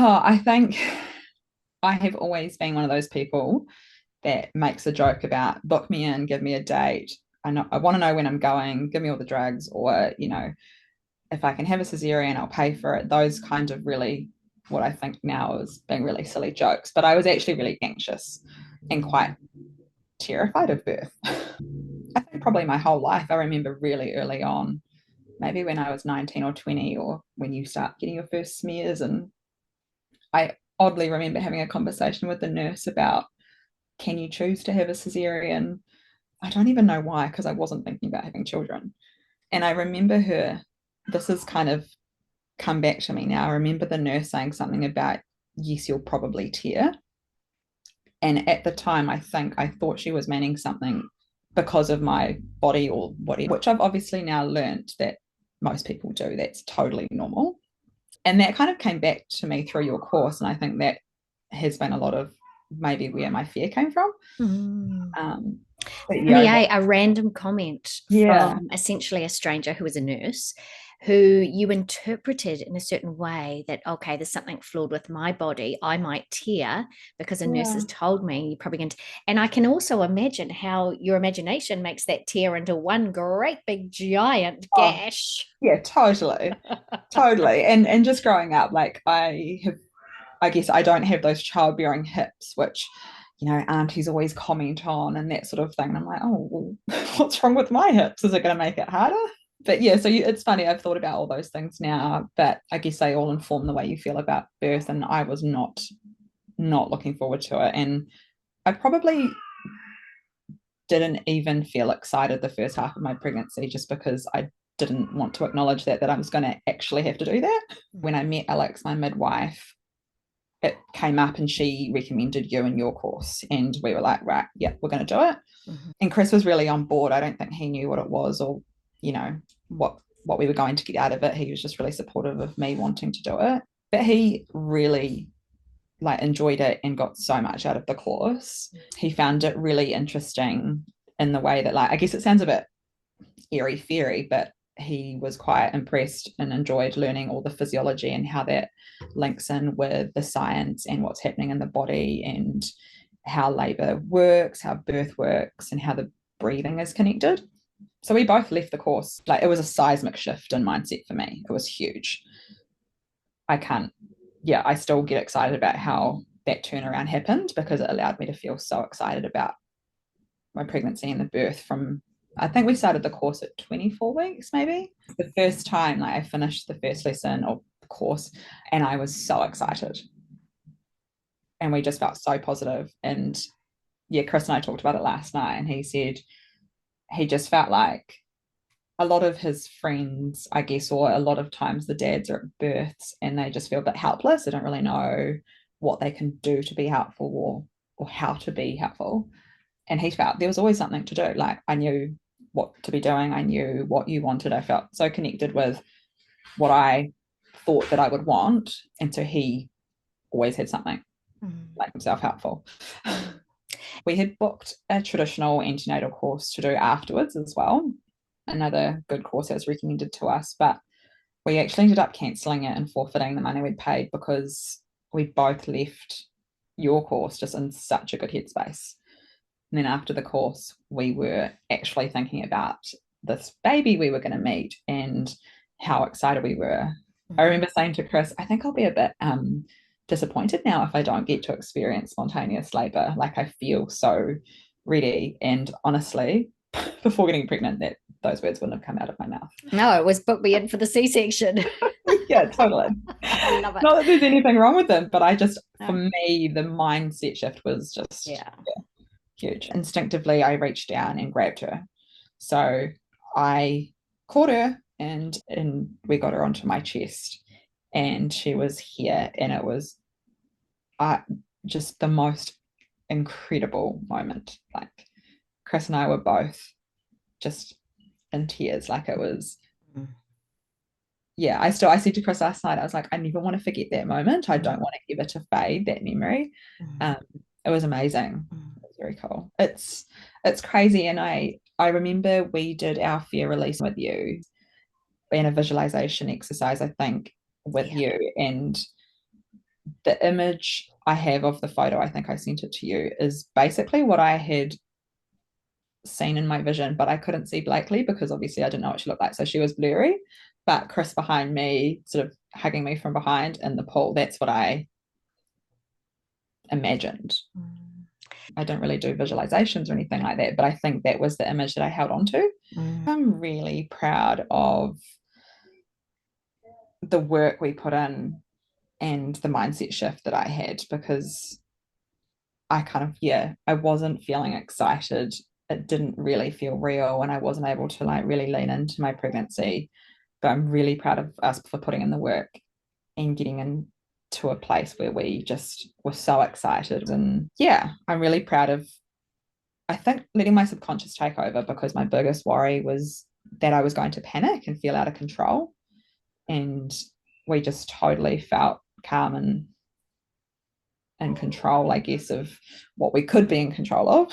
Oh, I think I have always been one of those people that makes a joke about book me in, give me a date. I want to know when I'm going, give me all the drugs, or if I can have a cesarean, I'll pay for it. Those kind of really what I think now is being really silly jokes. But I was actually really anxious and quite terrified of birth. I think probably my whole life. I remember really early on, maybe when I was 19 or 20, or when you start getting your first smears. And I oddly remember having a conversation with the nurse about, can you choose to have a cesarean? I don't even know why, because I wasn't thinking about having children. And I remember her, this has kind of come back to me now. I remember the nurse saying something about, yes, you'll probably tear. And at the time, I think I thought she was meaning something because of my body or whatever, which I've obviously now learned that most people do. That's totally normal. And that kind of came back to me through your course. And I think that has been a lot of maybe where my fear came from. Mm. Um, but Funny, yoga, a random comment yeah. from essentially a stranger who was a nurse who you interpreted in a certain way that, okay, there's something flawed with my body. I might tear because a nurse Yeah. has told me you're probably going to. And I can also imagine how your imagination makes that tear into one great big giant Oh, gash. yeah, totally. Totally. And just growing up, like I guess I don't have those childbearing hips, which, aunties always comment on and that sort of thing. And I'm like, oh, well, what's wrong with my hips? Is it going to make it harder? But yeah, so it's funny. I've thought about all those things now, but I guess they all inform the way you feel about birth. And I was not looking forward to it. And I probably didn't even feel excited the first half of my pregnancy just because I didn't want to acknowledge that I was going to actually have to do that. When I met Alex, my midwife, it came up and she recommended you and your course. And we were like, right, yeah, we're going to do it. Mhm. And Chris was really on board. I don't think he knew what it was or, you know, what we were going to get out of it. He was just really supportive of me wanting to do it. But he really like enjoyed it and got so much out of the course. He found it really interesting in the way that, like, I guess it sounds a bit airy fairy, but he was quite impressed and enjoyed learning all the physiology and how that links in with the science and what's happening in the body and how labor works, how birth works, and how the breathing is connected. So we both left the course. Like, it was a seismic shift in mindset for me. It was huge. I can't, yeah, I still get excited about how that turnaround happened because it allowed me to feel so excited about my pregnancy and the birth from, I think we started the course at 24 weeks, maybe. The first time, like, I finished the first lesson or course and I was so excited. And we just felt so positive. And yeah, Chris and I talked about it last night and he said he just felt like a lot of his friends, I guess, or a lot of times the dads are at births and they just feel a bit helpless. They don't really know what they can do to be helpful or how to be helpful. And he felt there was always something to do. Like, I knew what to be doing. I knew what you wanted. I felt so connected with what I thought that I would want. And so he always had something Mm. like himself helpful. Mm. We had booked a traditional antenatal course to do afterwards as well. Another good course that was recommended to us, but we actually ended up cancelling it and forfeiting the money we'd paid because we both left your course just in such a good headspace. And then after the course, we were actually thinking about this baby we were going to meet and how excited we were. I Mm. remember saying to Chris, I think I'll be a bit disappointed now if I don't get to experience spontaneous labor. Like, I feel so ready. And honestly, before getting pregnant, that those words wouldn't have come out of my mouth. No, it was book me in for the C-section. Yeah, totally. I love it. Not that there's anything wrong with them, but I just, for No. me, the mindset shift was just Yeah. huge. Instinctively, I reached down and grabbed her. So I caught her and we got her onto my chest and she was here and it was uh, just the most incredible moment. Like, Chris and I were both just in tears. Like, it was, Mm. yeah, I said to Chris last night, I was like, I never want to forget that moment. I Mm. don't want to ever to fade that memory. Mm. Um, it was amazing. Mm. It was very cool. It's crazy. And I remember we did our fear release with you and a visualization exercise, I think, with Yeah. you. And the image I have of the photo, I think I sent it to you, is basically what I had seen in my vision, but I couldn't see Blakely because obviously I didn't know what she looked like. So she was blurry, but Chris behind me, sort of hugging me from behind in the pool, that's what I imagined. I don't really do visualizations or anything like that, but I think that was the image that I held on to. I'm really proud of the work we put in and the mindset shift that I had, because I kind of, yeah, I wasn't feeling excited. It didn't really feel real, and I wasn't able to like really lean into my pregnancy. But I'm really proud of us for putting in the work and getting into a place where we just were so excited. And yeah, I'm really proud of, I think, letting my subconscious take over, because my biggest worry was that I was going to panic and feel out of control. And we just totally felt calm and in control, I guess, of what we could be in control of.